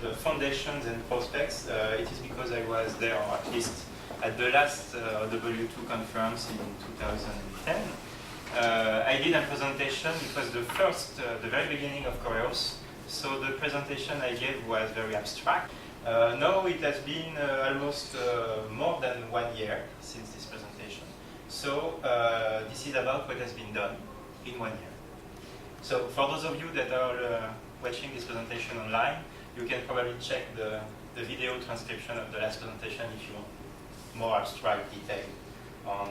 the foundations and prospects, it is because I was there, or at least at the last OW2 conference in 2010. I did a presentation. It was the very beginning of CHOReOS. So the presentation I gave was very abstract. Now it has been almost more than 1 year since this presentation. So this is about what has been done in 1 year. So for those of you that are watching this presentation online, you can probably check the video transcription of the last presentation if you want more abstract detail on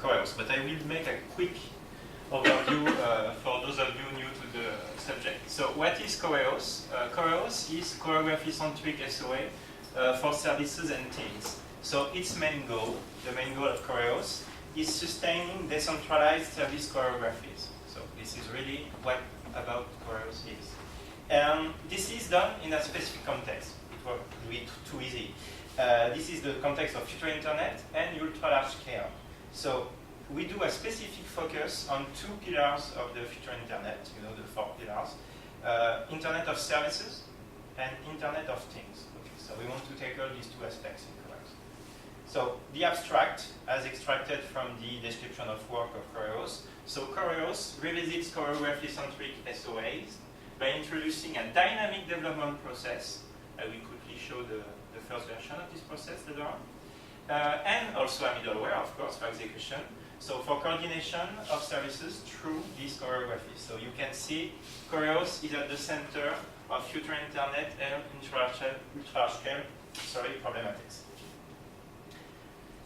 CHOReOS. But I will make a quick overview for those of you new to the subject. So what is CHOReOS? CHOReOS is choreography-centric SOA for services and teams. So its main goal, the main goal of CHOReOS, is sustaining decentralized service choreographies. So this is really what about CHOReOS is. And this is done in a specific context. It won't be too easy. This is the context of Future Internet and ultra large scale. So we do a specific focus on 2 pillars of the Future Internet, the 4 pillars. Internet of Services and Internet of Things. Okay, so we want to tackle these 2 aspects in CHOReOS. So the abstract, as extracted from the description of work of CHOReOS. So CHOReOS revisits choreography-centric SOAs by introducing a dynamic development process. I will quickly show the first version of this process later on. And also a middleware, of course, for execution. So for coordination of services through these choreographies. So you can see CHOReOS is at the center of Future Internet and ultra-scale problematics.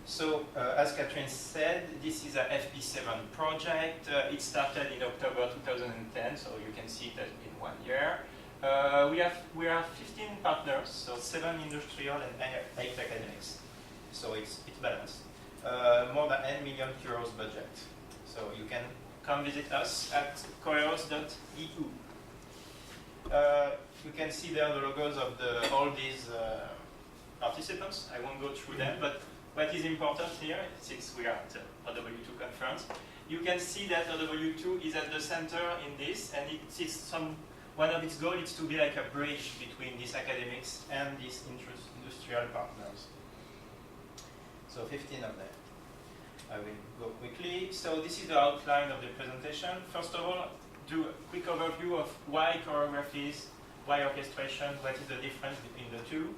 So as Catherine said, this is a FP7 project. It started in October 2010, so you can see it has been 1 year. We have 15 partners, so 7 industrial and 8 academics. So it's balanced. More than 10 million euros budget. So you can come visit us at choreos.eu. You can see there the logos of all these participants. I won't go through them, but what is important here, since we are at the OW2 conference, you can see that OW2 is at the center in this, and one of its goals is to be like a bridge between these academics and these industrial partners. So 15 of them. I will go quickly. So this is the outline of the presentation. First of all, do a quick overview of why choreographies, why orchestration, what is the difference between the 2.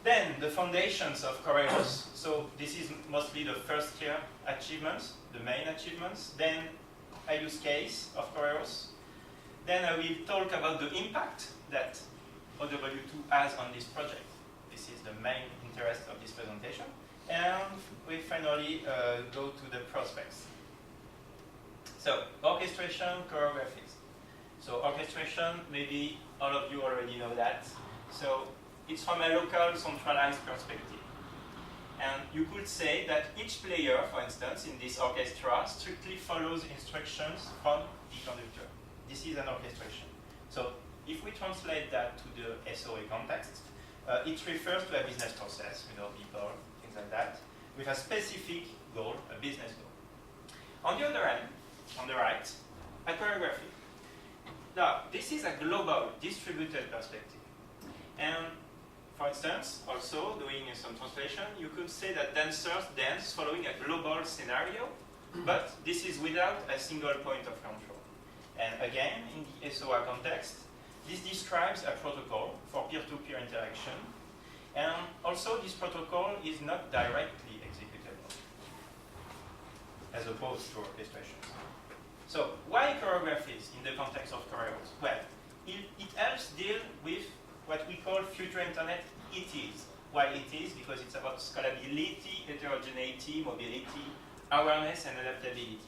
Then the foundations of CHOReOS. So this is mostly the first year achievements, the main achievements. Then a use case of CHOReOS. Then I will talk about the impact that OW2 has on this project. This is the main interest of this presentation. And we finally go to the prospects. So orchestration, choreographies. So orchestration, maybe all of you already know that. So it's from a local centralized perspective. And you could say that each player, for instance, in this orchestra, strictly follows instructions from the conductor. This is an orchestration. So if we translate that to the SOA context, it refers to a business process, people, things like that, with a specific goal, a business goal. On the other hand, on the right, a choreography. Now, this is a global, distributed perspective. And for instance, also doing some translation, you could say that dancers dance following a global scenario, but this is without a single point of control. And again, in the SOA context, this describes a protocol for peer-to-peer interaction, and also this protocol is not directly executable, as opposed to orchestration. So why choreographies in the context of CHOReOS? Well, it helps deal with what we call Future Internet ETs. Why ETs? Because it's about scalability, heterogeneity, mobility, awareness, and adaptability.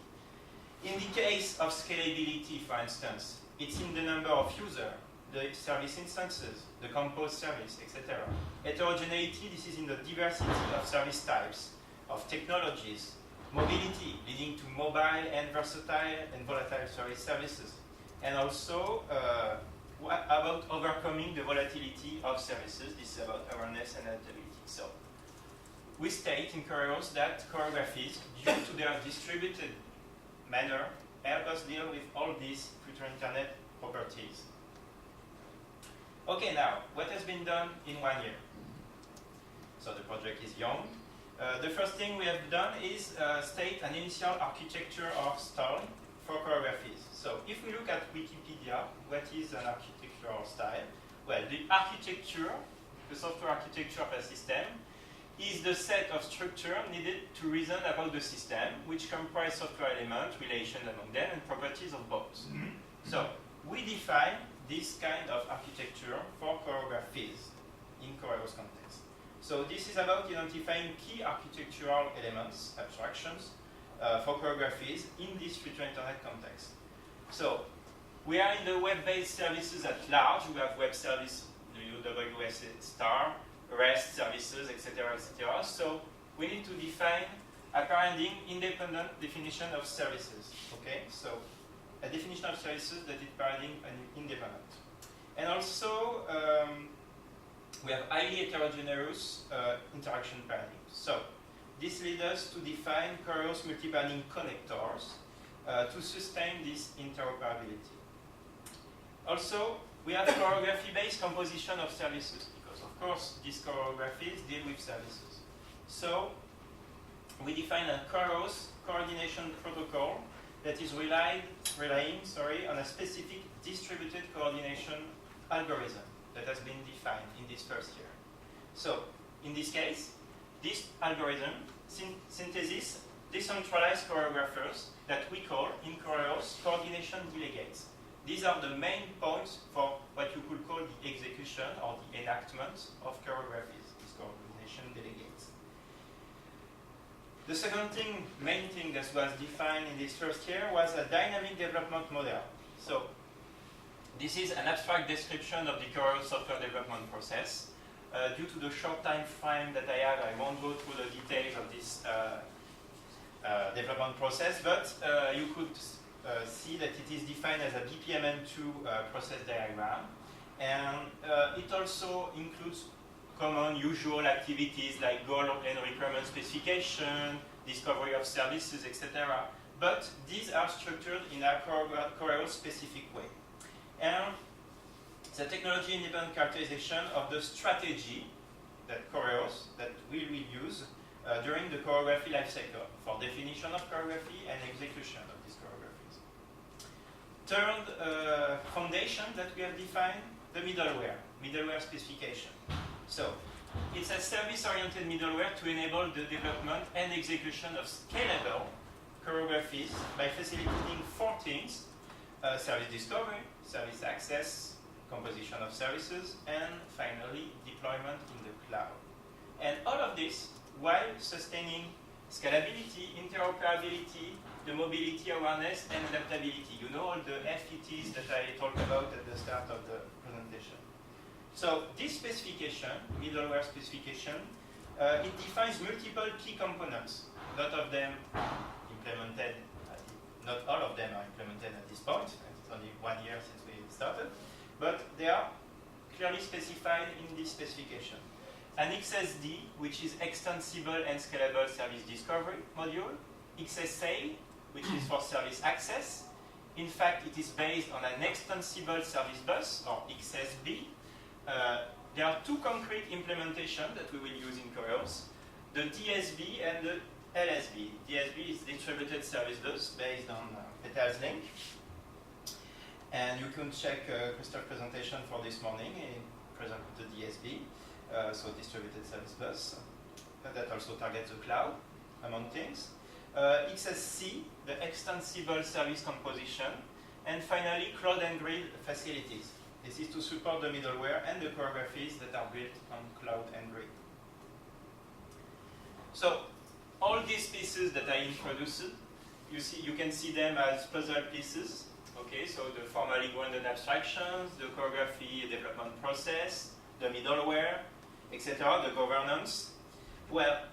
In the case of scalability, for instance, it's in the number of users, the service instances, the composed service, etc. Heterogeneity, this is in the diversity of service types, of technologies, mobility, leading to mobile and versatile and volatile services. And also, about overcoming the volatility of services. This is about awareness and adaptability. So, we state in CHOReOS that choreographies, due to their distributed manner, help us deal with all these Future Internet properties. Okay, now, what has been done in 1 year? So the project is young. The first thing we have done is state an initial architecture of style for choreographies. So if we look at Wikipedia, what is an architectural style? Well, the architecture, the software architecture of a system, is the set of structure needed to reason about the system, which comprise software elements, relations among them, and properties of both. So we define this kind of architecture for choreographies in CHOReOS context. So this is about identifying key architectural elements, abstractions, for choreographies in this future internet context. So we are in the web-based services at large. We have web service, OW2 star, REST services, etc., etc. So we need to define a corresponding independent definition of services. Okay, so a definition of services that is paradigm and independent. And also, we have highly heterogeneous interaction paradigms. So this leads us to define CHOReOS multi-paradigm connectors to sustain this interoperability. Also, we have choreography-based composition of services, because of course these choreographies deal with services. So we define a CHOReOS coordination protocol that is relying on a specific distributed coordination algorithm that has been defined in this first year. So in this case, this algorithm synthesizes decentralized choreographers that we call in CHOReOS coordination delegates. These are the main points for what you could call the execution or the enactment of choreographies, these coordination delegates. The second thing, main thing that was defined in this first year was a dynamic development model. So this is an abstract description of the CHOReOS software development process. Due to the short time frame that I have, I won't go through the details of this development process, but you could see that it is defined as a BPMN2 process diagram, and it also includes common usual activities like goal and requirement specification, discovery of services, etc. But these are structured in a CHOReOS specific way. And the technology independent characterization of the strategy that CHOReOS that we will use during the choreography lifecycle for definition of choreography and execution of these choreographies. Third foundation that we have defined, the middleware specification. So it's a service-oriented middleware to enable the development and execution of scalable choreographies by facilitating four things: service discovery, service access, composition of services, and finally deployment in the cloud. And all of this while sustaining scalability, interoperability, the mobility awareness, and adaptability. You know all the FETs that I talked about at the start of the presentation. So this specification, middleware specification, it defines multiple key components. Not all of them are implemented at this point. It's only 1 year since we started. But they are clearly specified in this specification. An XSD, which is extensible and scalable service discovery module. XSA, which is for service access. In fact, it is based on an extensible service bus, or XSB. There are two concrete implementations that we will use in CHOReOS: the DSB and the LSB. DSB is distributed service bus based on Thales link. And you can check Christophe's presentation for this morning. He presented the DSB, so distributed service bus. That also targets the cloud, among things. XSC, the extensible service composition. And finally, cloud and grid facilities. This is to support the middleware and the choreographies that are built on cloud and grid. So all these pieces that I introduced, you can see them as puzzle pieces. Okay, so the formally grounded abstractions, the choreography development process, the middleware, etc., the governance. Well,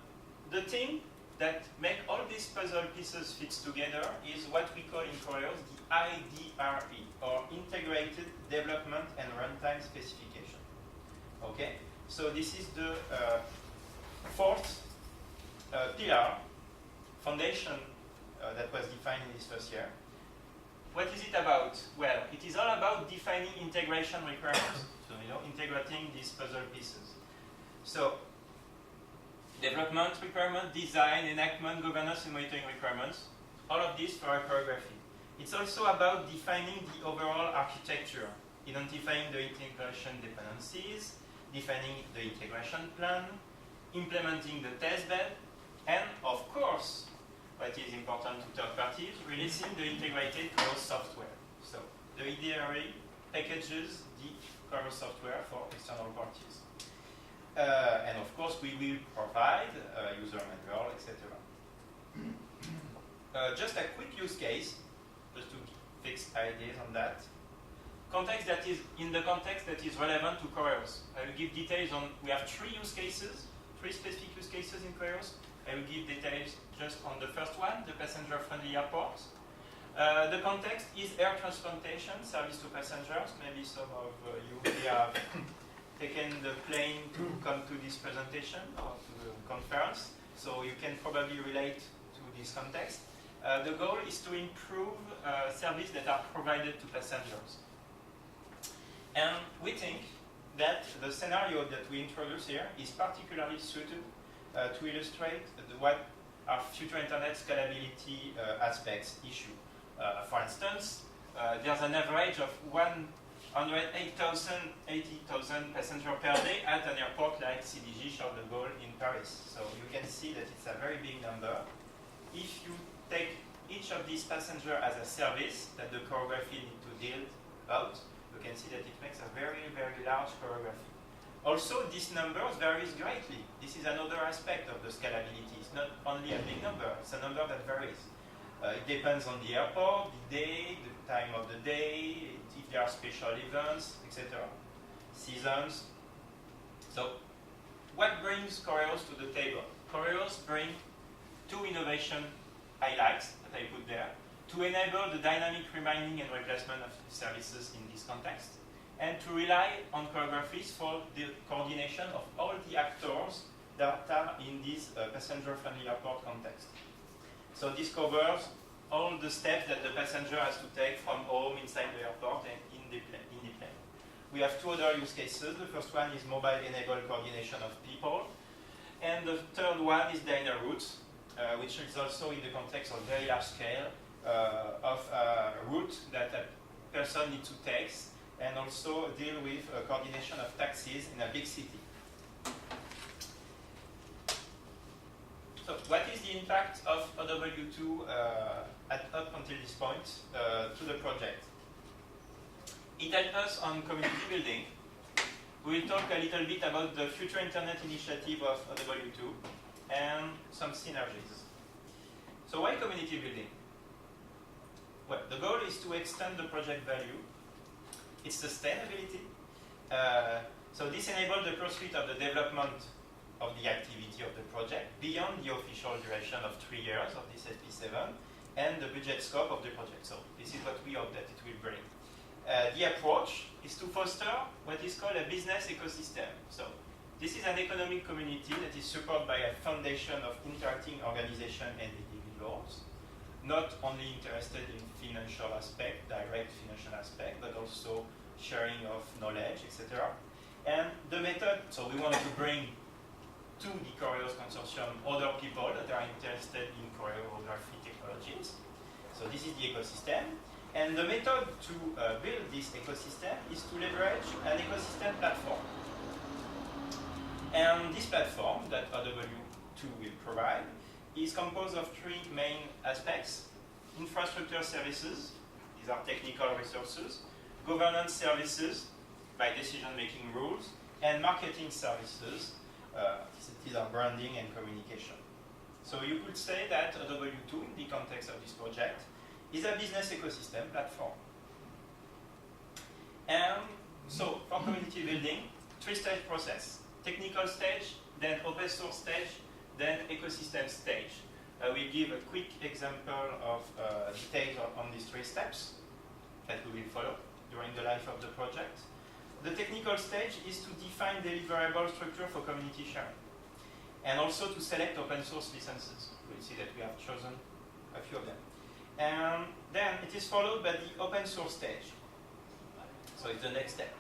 the thing that make all these puzzle pieces fit together is what we call in CHOReOS the IDRE, or Integrated Development and Runtime Specification. Okay, so this is the fourth pillar, foundation that was defined in this first year. what is it about? Well, it is all about defining integration requirements. So, integrating these puzzle pieces. So, development requirements, design, enactment, governance, and monitoring requirements. All of this for a choreography. It's also about defining the overall architecture, identifying the integration dependencies, defining the integration plan, implementing the test bed, and of course, what is important to third parties, releasing the integrated CHOReOS software. So the IDRE packages the CHOReOS software for external parties. And of course, we will provide a user manual, etc. Just a quick use case, just to fix ideas on that. Context that is in the context that is relevant to CHOReOS. I will give details on. We have three specific use cases in CHOReOS. I will give details just on the first one, the passenger-friendly airport. The context is air transportation, service to passengers. Maybe some of you have taken the plane to come to this presentation or to the conference, so you can probably relate to this context. The goal is to improve services that are provided to passengers. And we think that the scenario that we introduce here is particularly suited to illustrate what are future internet scalability aspects issue. For instance, there's an average of 180,000 passengers per day at an airport like CDG Charles de Gaulle in Paris. So you can see that it's a very big number. If you take each of these passengers as a service that the choreography needs to deal out, you can see that it makes a very, very large choreography. Also, this number varies greatly. This is another aspect of the scalability. It's not only a big number, it's a number that varies. It depends on the airport, the day, the time of the day, if there are special events, etc. Seasons. So, what brings CHOReOS to the table? CHOReOS brings two innovation highlights that I put there to enable the dynamic reminding and replacement of services in this context, and to rely on choreographies for the coordination of all the actors that are in this passenger-friendly airport context. So this covers all the steps that the passenger has to take from home, inside the airport, and in the plane. We have two other use cases. The first one is mobile-enabled coordination of people, and the third one is DynaRoute, which is also in the context of very large scale of a route that a person needs to take, and also deal with coordination of taxis in a big city. So what is the impact of OW2 up until this point to the project? It helps us on community building. We will talk a little bit about the Future Internet initiative of OW2 and some synergies. So why community building? Well, the goal is to extend the project value, its sustainability. So this enables the pursuit of the development of the activity of the project beyond the official duration of 3 years of this FP7 and the budget scope of the project. So this is what we hope that it will bring. The approach is to foster what is called a business ecosystem. So this is an economic community that is supported by a foundation of interacting organizations and individuals, not only interested in financial aspect, direct financial aspect, but also sharing of knowledge, etc. And the method, so we wanted to bring to the CHOReOS consortium other people that are interested in choreography technologies. So this is the ecosystem. And the method to build this ecosystem is to leverage an ecosystem platform. And this platform that OW2 will provide is composed of three main aspects: infrastructure services, these are technical resources; governance services, by decision-making rules; and marketing services, these are branding and communication. So you could say that OW2, in the context of this project, is a business ecosystem platform. And so for community building, three-stage process: technical stage, then open source stage, then ecosystem stage. We give a quick example of details on these three steps that we will follow during the life of the project. The technical stage is to define deliverable structure for community sharing, and also to select open source licenses. We'll see that we have chosen a few of them. And then it is followed by the open source stage. So it's the next step.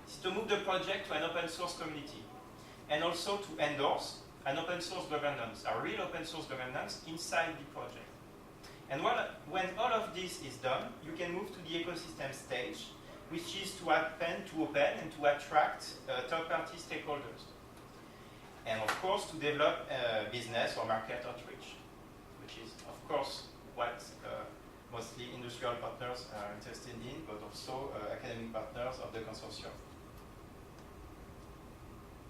It's to move the project to an open source community, and also to endorse an open source governance, a real open source governance inside the project. And when all of this is done, you can move to the ecosystem stage, which is to open and to attract third-party stakeholders. And of course, to develop business or market outreach, which is, of course, what mostly industrial partners are interested in, but also academic partners of the consortium.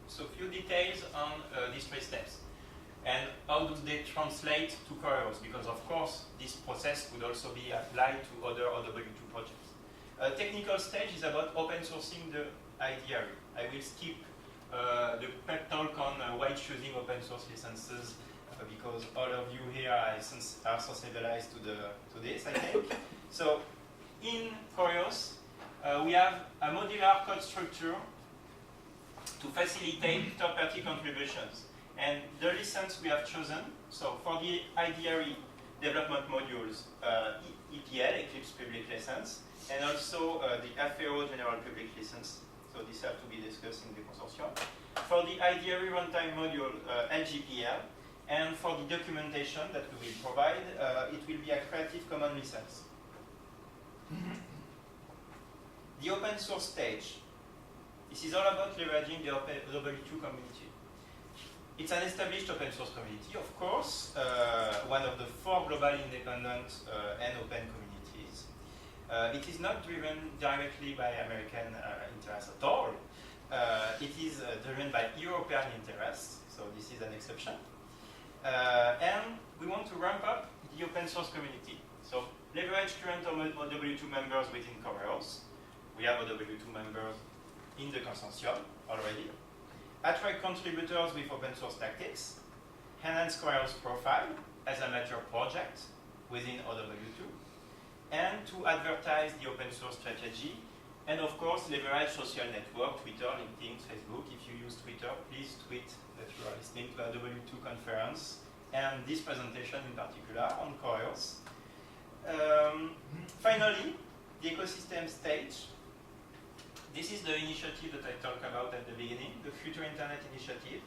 So a few details on these 3 steps. And how do they translate to CHOReOS? Because of course, this process could also be applied to other OW2 projects. Technical stage is about open sourcing the IDRE. I will skip the pep talk on why choosing open source licenses, because all of you here are sensibilized to this, I think. So in CHOReOS, we have a modular code structure to facilitate third-party contributions. And the license we have chosen, so for the IDRE development modules, EPL, Eclipse Public License, and also the AFEO General Public License. So these have to be discussed in the consortium. For the IDRE runtime module, LGPL, and for the documentation that we will provide, it will be a Creative Commons license. The open source stage. This is all about leveraging the OW2 community. It's an established open source community, of course, one of the 4 global independent and open communities. It is not driven directly by American interests at all. It is driven by European interests, so this is an exception. And we want to ramp up the open source community. So leverage current OW2 members within CHOReOS. We have OW2 members in the consortium already. Attract contributors with open source tactics. Enhance CHOReOS profile as a mature project within OW2. And to advertise the open source strategy. And of course, leverage social network, Twitter, LinkedIn, Facebook. If you use Twitter, please tweet that you are listening to a OW2 conference and this presentation in particular on CHOReOS. Finally, the ecosystem stage. This is the initiative that I talked about at the beginning, the Future Internet initiative.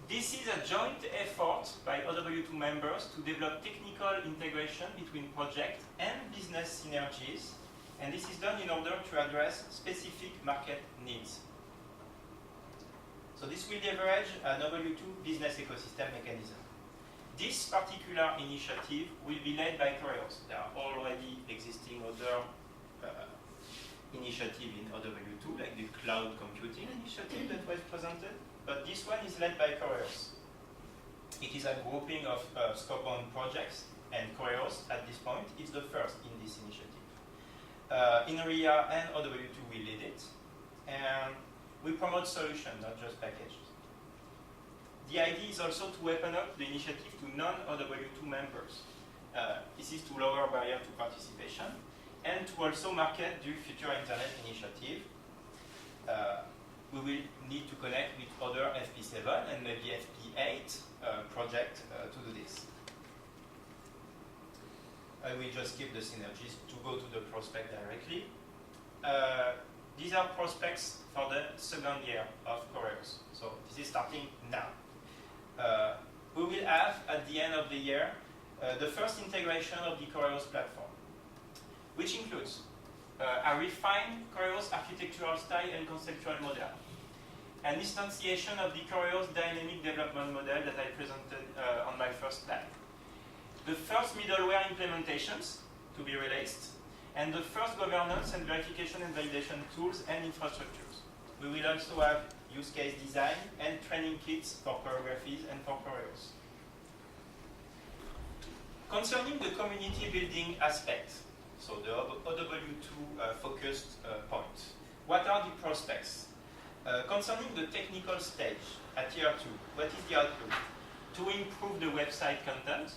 This is a joint effort by OW2 members to develop technical integration between project and business synergies, and this is done in order to address specific market needs. So this will leverage an OW2 business ecosystem mechanism. This particular initiative will be led by CHOReOS. There are already existing other initiative in OW2, like the cloud computing initiative that was presented, but this one is led by CHOReOS. It is a grouping of scope-on projects, and CHOReOS at this point is the first in this initiative. INRIA and OW2 will lead it, and we promote solutions, not just packages. The idea is also to open up the initiative to non-OW2 members. This is to lower barrier to participation, and to also market the Future Internet initiative. We will need to connect with other FP7 and maybe FP8 projects to do this. I will just skip the synergies to go to the prospect directly. These are prospects for the second year of CHOReOS. So this is starting now. We will have, at the end of the year, the first integration of the CHOReOS platform, which includes a refined CHOReOS architectural style and conceptual model, an instantiation of the CHOReOS dynamic development model that I presented on my first slide, the first middleware implementations to be released, and the first governance and verification and validation tools and infrastructures. We will also have use case design and training kits for choreographies and for CHOReOS. Concerning the community building aspect, so the OW2 focused point, what are the prospects? Concerning the technical stage at year 2, what is the outlook? To improve the website content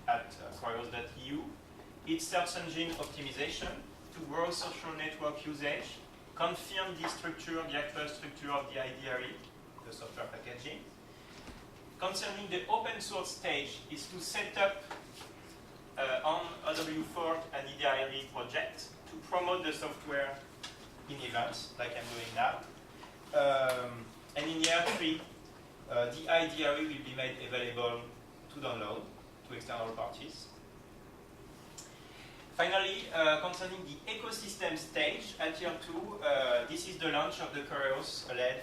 at CHOReOS.eu, its search engine optimization, to grow social network usage, confirm the structure, the actual structure of the IDRE, the software packaging. Concerning the open source stage, is to set up on OW2 and IDRE project to promote the software in events, like I'm doing now. And in year 3, the IDRE will be made available to download to external parties. Finally, concerning the ecosystem stage at year 2, this is the launch of the CHOReOS-led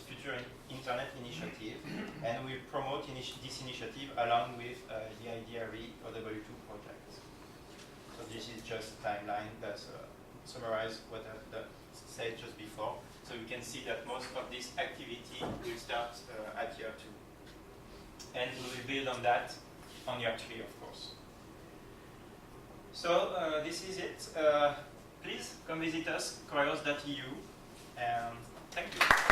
Future Internet initiative, and we promote this initiative along with the IDRE OW2 project. So this is just a timeline that summarizes what I've said just before. So you can see that most of this activity will start at year 2. And we will build on that on year 3, of course. So this is it. Please come visit us, choreos.eu, and thank you.